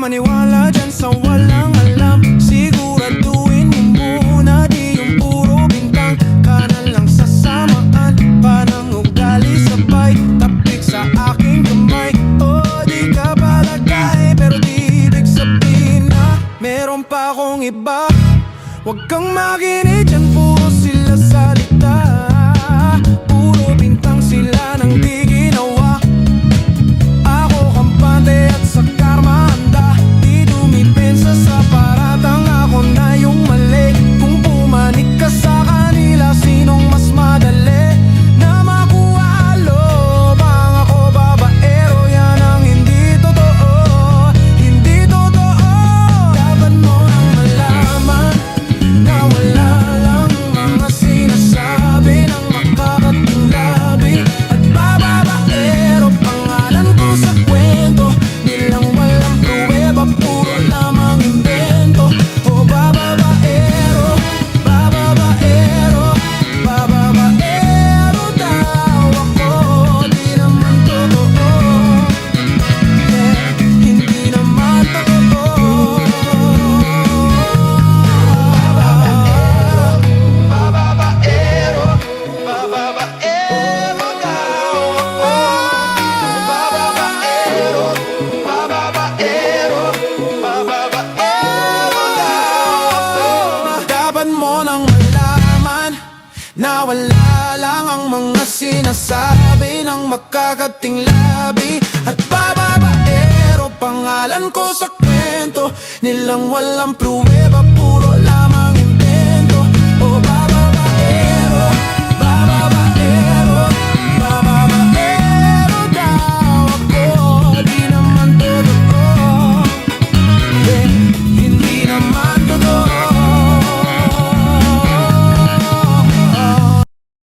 maniwala dyan sa walang alam. Siguraduhin mo muna, di yung puro bintang. Ka na lang sasamaan, parang ugali sabay. Tapik sa aking kamay, oh di ka palagay. Pero di ibig sabihin na meron pa akong iba. Huwag kang makinig dyan, puro sila salita. Puro bintang sila nang di ginawa. Ako kampante at sa karma handa. Di dumipensa sa paratang ako na yung mali. Kung pumanik ka sa kanila, sinong mas madali na makuha lobang? Ako babaero, yan ang hindi totoo. Hindi totoo. Dapat mo nang malaman na wala lang mga sinasabi ng makakating labi. At bababaero, pangalan ko sa kwento. Nilang walang pruweba, puro lamang invento. O bababaero, bababaero, bababaero daw ako. Di naman totoo, yeah, hindi naman totoo. Bababaero, bababaero daw ako. Bababaero, bababaero, bababaero daw ako. Dapat mo nang malaman na wala lang ang mga sinasabi ng makakating labi. At bababaero, pangalan ko sa kwento. Nilang walang pruweba,